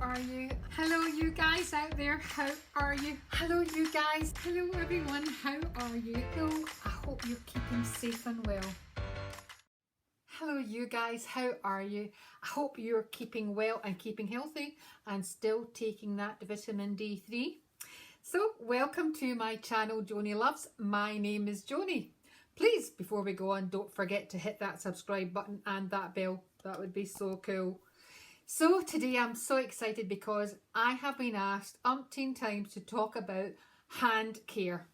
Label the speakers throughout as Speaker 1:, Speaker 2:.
Speaker 1: are you? Hello you guys out there, how are you? Hello you guys, hello everyone, how are you? Hello, I hope you're keeping safe and well. Hello you guys, how are you? I hope you're keeping well and keeping healthy and still taking that vitamin D3. So welcome to my channel, Joanie Loves. My name is Joanie. Please, before we go on, don't forget to hit that subscribe button and that bell. That would be so cool. So today I'm so excited because I have been asked umpteen times to talk about hand care.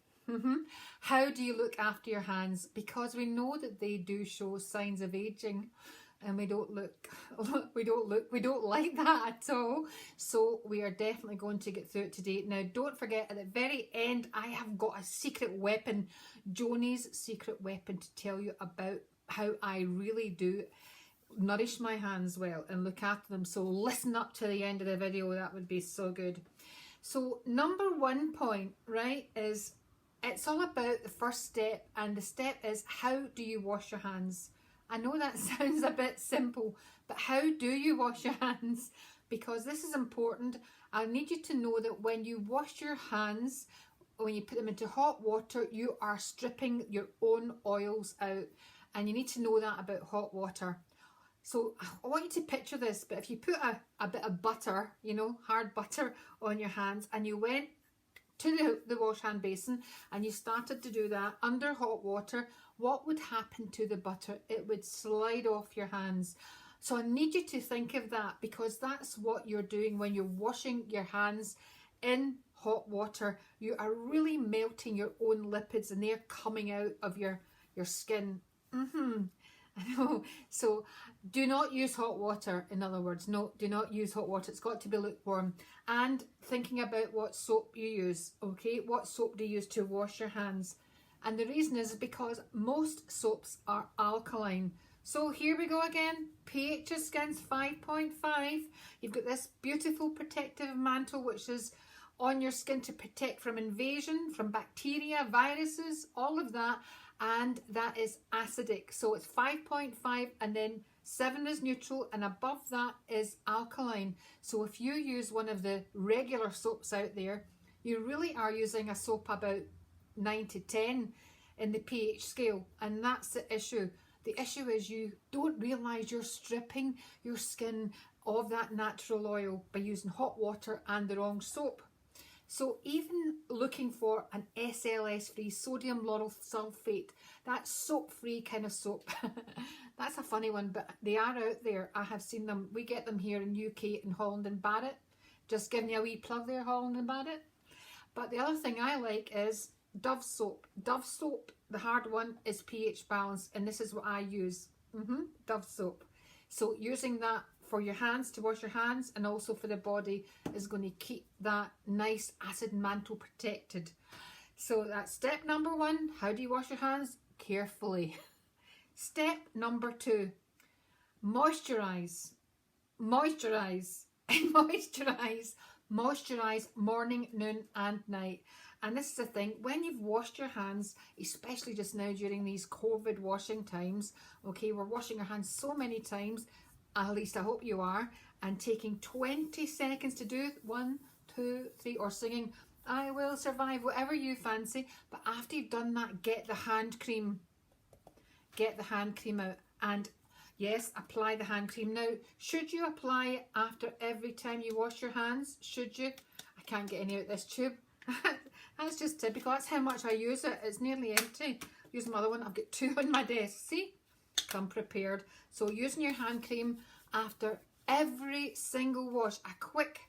Speaker 1: How do you look after your hands? Because we know that they do show signs of aging and we don't like that at all. So we are definitely going to get through it today. Now don't forget, at the very end I have got a secret weapon, Joanie's secret weapon, to tell you about how I really do nourish my hands well and look after them. So listen up to the end of the video, that would be so good. So number one point, right, is it's all about the first step, and the step is, how do you wash your hands? I know that sounds a bit simple, but how do you wash your hands? Because this is important. I need you to know that when you wash your hands, when you put them into hot water, you are stripping your own oils out, and you need to know that about hot water. So I want you to picture this, but if you put a bit of butter, you know, hard butter on your hands, and you went to the wash hand basin and you started to do that under hot water, what would happen to the butter? It would slide off your hands. So I need you to think of that, because that's what you're doing when you're washing your hands in hot water. You are really melting your own lipids and they're coming out of your skin. I know. So do not use hot water. In other words, no, do not use hot water. It's got to be lukewarm. And thinking about what soap you use, okay? What soap do you use to wash your hands? And the reason is because most soaps are alkaline. So here we go again. pH of skin's 5.5. You've got this beautiful protective mantle which is on your skin to protect from invasion, from bacteria, viruses, all of that. And that is acidic. So it's 5.5, and then 7 is neutral, and above that is alkaline. So if you use one of the regular soaps out there, you really are using a soap about 9 to 10 in the pH scale, and that's the issue. The issue is you don't realise you're stripping your skin of that natural oil by using hot water and the wrong soap. So even looking for an SLS-free, sodium lauryl sulfate, that soap-free kind of soap, that's a funny one, but they are out there. I have seen them. We get them here in UK in Holland and Barrett. Just giving you a wee plug there, Holland and Barrett. But the other thing I like is Dove soap. Dove soap, the hard one, is pH balanced, and this is what I use. Dove soap. So using that for your hands, to wash your hands, and also for the body, is going to keep that nice acid mantle protected. So that's step number one. How do you wash your hands? Carefully. Step number two, moisturise. Moisturise. Moisturise. Moisturise morning, noon and night. And this is the thing, when you've washed your hands, especially just now during these COVID washing times, okay, we're washing our hands so many times, at least I hope you are, and taking 20 seconds to do 1, 2, 3, or singing I will survive, whatever you fancy. But after you've done that, get the hand cream. Get the hand cream out, and yes, apply the hand cream. Now, should you apply it after every time you wash your hands? Should you? I can't get any out this tube. That's just typical. That's how much I use it. It's nearly empty. Use my other one. I've got 2 on my desk. See? Come prepared. So using your hand cream after every single wash, a quick,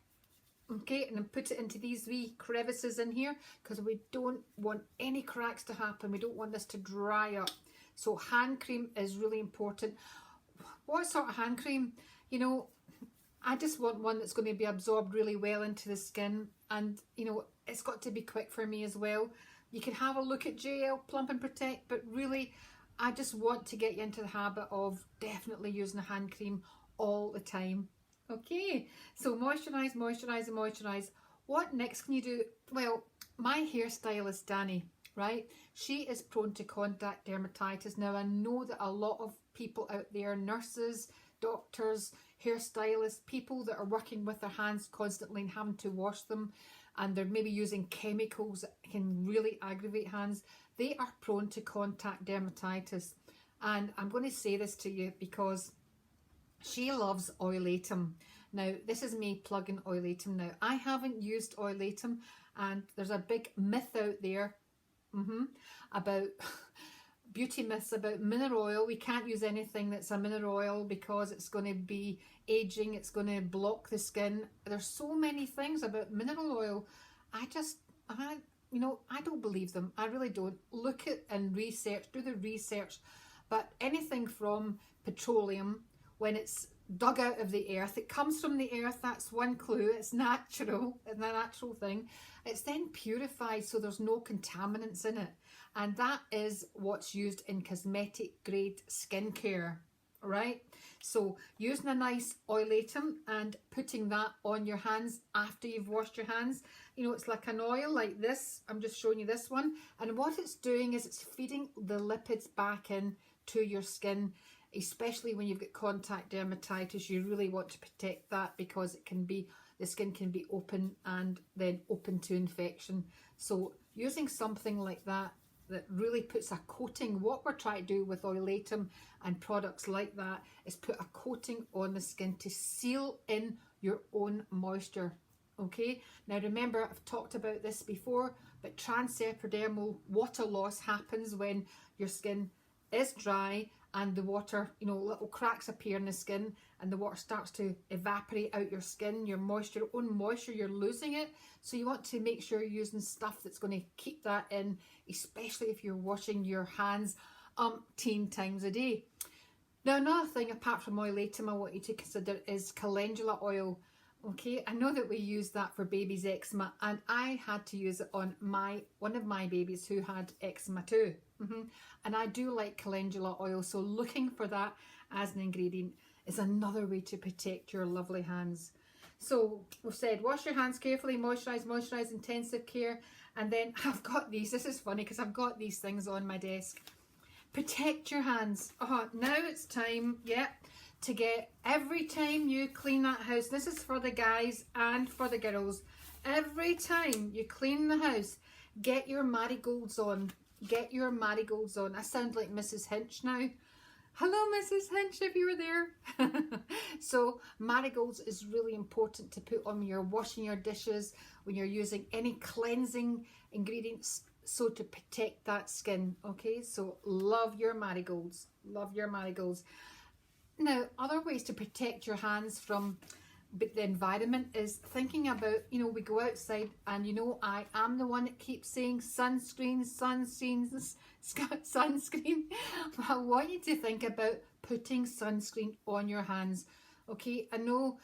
Speaker 1: okay, and then put it into these wee crevices in here, because we don't want any cracks to happen. We don't want this to dry up. So hand cream is really important. What sort of hand cream? You know, I just want one that's going to be absorbed really well into the skin, and you know, it's got to be quick for me as well. You can have a look at JL Plump and Protect, but really I just want to get you into the habit of definitely using a hand cream all the time. Okay, so moisturise, moisturise and moisturise. What next can you do? Well, my hairstylist Danny, right, she is prone to contact dermatitis. Now I know that a lot of people out there, nurses, doctors, hairstylists, people that are working with their hands constantly and having to wash them, and they're maybe using chemicals that can really aggravate hands, they are prone to contact dermatitis. And I'm going to say this to you because she loves Oilatum. Now, this is me plugging Oilatum now. I haven't used Oilatum, and there's a big myth out there about beauty myths about mineral oil. We can't use anything that's a mineral oil because it's going to be aging, it's going to block the skin. There's so many things about mineral oil. I don't believe them. I really don't. Look at and research, do the research. But anything from petroleum, when it's dug out of the earth, it comes from the earth, that's one clue. It's natural, it's a natural thing. It's then purified, so there's no contaminants in it. And that is what's used in cosmetic grade skincare, right? So using a nice Oilatum and putting that on your hands after you've washed your hands, you know, it's like an oil like this. I'm just showing you this one. And what it's doing is it's feeding the lipids back in to your skin, especially when you've got contact dermatitis. You really want to protect that because it can be, the skin can be open and then open to infection. So using something like that really puts a coating, what we're trying to do with Oilatum and products like that is put a coating on the skin to seal in your own moisture. Okay, now remember, I've talked about this before, but transepidermal water loss happens when your skin is dry and the water, you know, little cracks appear in the skin and the water starts to evaporate out your skin, your moisture, your own moisture, you're losing it. So you want to make sure you're using stuff that's going to keep that in, especially if you're washing your hands umpteen times a day. Now, another thing apart from Oilatum I want you to consider is calendula oil. Okay, I know that we use that for babies' eczema, and I had to use it on one of my babies who had eczema too. And I do like calendula oil, so looking for that as an ingredient is another way to protect your lovely hands. So we've said wash your hands carefully, moisturise, intensive care, and then I've got these. This is funny because I've got these things on my desk. Protect your hands. Oh, now it's time, to get, every time you clean that house, this is for the guys and for the girls, every time you clean the house, get your marigolds on. Get your marigolds on. I sound like Mrs. Hinch now. Hello, Mrs. Hinch, if you were there. So marigolds is really important to put on when you're washing your dishes, when you're using any cleansing ingredients, so to protect that skin. Okay, so love your marigolds. Love your marigolds. Now, other ways to protect your hands from the environment is thinking about, you know, we go outside and, you know, I am the one that keeps saying sunscreen. I want you to think about putting sunscreen on your hands. Okay, I know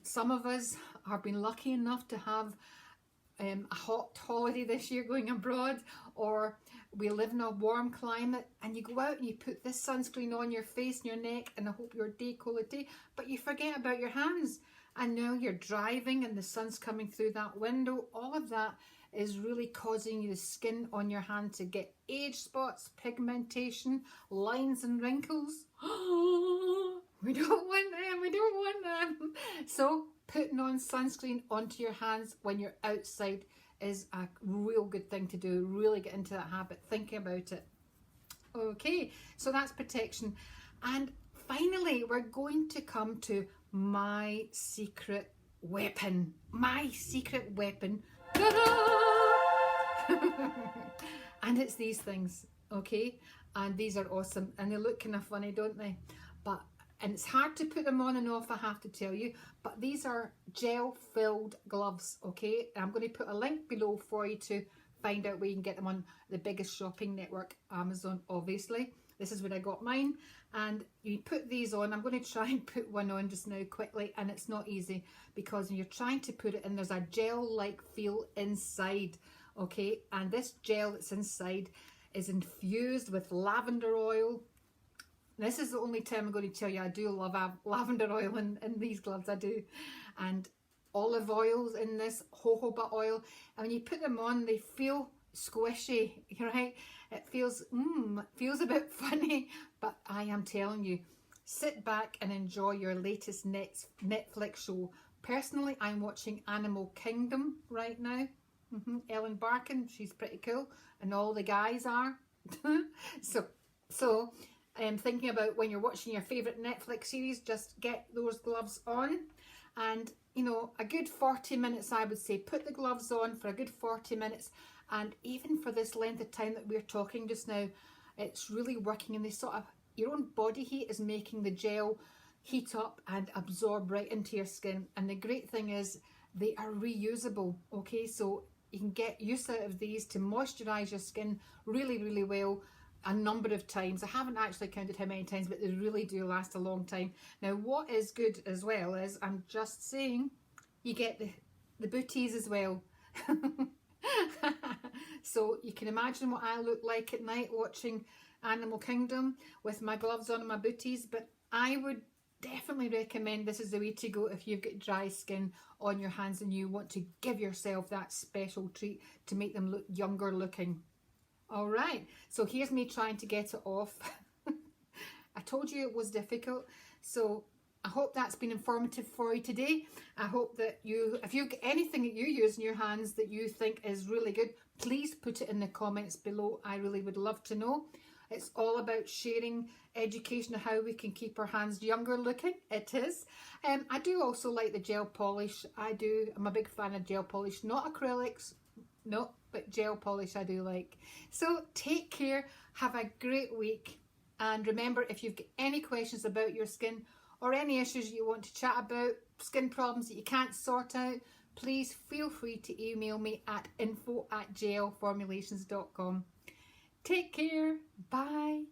Speaker 1: some of us have been lucky enough to have a hot holiday this year going abroad, or we live in a warm climate and you go out and you put this sunscreen on your face and your neck and I hope your décolleté, but you forget about your hands. And now you're driving and the sun's coming through that window. All of that is really causing the skin on your hand to get age spots, pigmentation, lines and wrinkles. We don't want them, we don't want them. So putting on sunscreen onto your hands when you're outside is a real good thing to do. Really get into that habit, thinking about it. Okay, so that's protection. And finally, we're going to come to my secret weapon. My secret weapon. And it's these things, okay? And these are awesome. And they look kind of funny, don't they? And it's hard to put them on and off, I have to tell you. But these are gel-filled gloves, okay? And I'm going to put a link below for you to find out where you can get them on the biggest shopping network, Amazon, obviously. This is where I got mine. And you put these on. I'm going to try and put one on just now quickly. And it's not easy because when you're trying to put it in, there's a gel-like feel inside, okay? And this gel that's inside is infused with lavender oil. This is the only time I'm going to tell you I do love lavender oil in these gloves, I do. And olive oils in this, jojoba oil. And when you put them on, they feel squishy, right? It feels a bit funny, but I am telling you, sit back and enjoy your latest Netflix show. Personally, I'm watching Animal Kingdom right now. Ellen Barkin, she's pretty cool, and all the guys are. so I'm thinking about when you're watching your favourite Netflix series, just get those gloves on, and you know, a good 40 minutes, I would say. Put the gloves on for a good 40 minutes, and even for this length of time that we're talking just now, it's really working, and they sort of, your own body heat is making the gel heat up and absorb right into your skin. And the great thing is they are reusable, okay? So you can get use out of these to moisturize your skin really, really well a number of times. I haven't actually counted how many times, but they really do last a long time. Now, what is good as well is, I'm just saying, you get the booties as well. So you can imagine what I look like at night watching Animal Kingdom with my gloves on and my booties. But I would definitely recommend this is the way to go if you've got dry skin on your hands and you want to give yourself that special treat to make them look younger looking. All right, so here's me trying to get it off. I told you it was difficult, so I hope that's been informative for you today. I hope that if you've got anything that you use in your hands that you think is really good, please put it in the comments below. I really would love to know. It's all about sharing education of how we can keep our hands younger looking. It is. I do also like the gel polish. I'm a big fan of gel polish, not acrylics, no, but gel polish I do like. So take care, have a great week, and remember, if you've got any questions about your skin or any issues you want to chat about, skin problems that you can't sort out, please feel free to email me at info@gelformulations.com. Take care. Bye.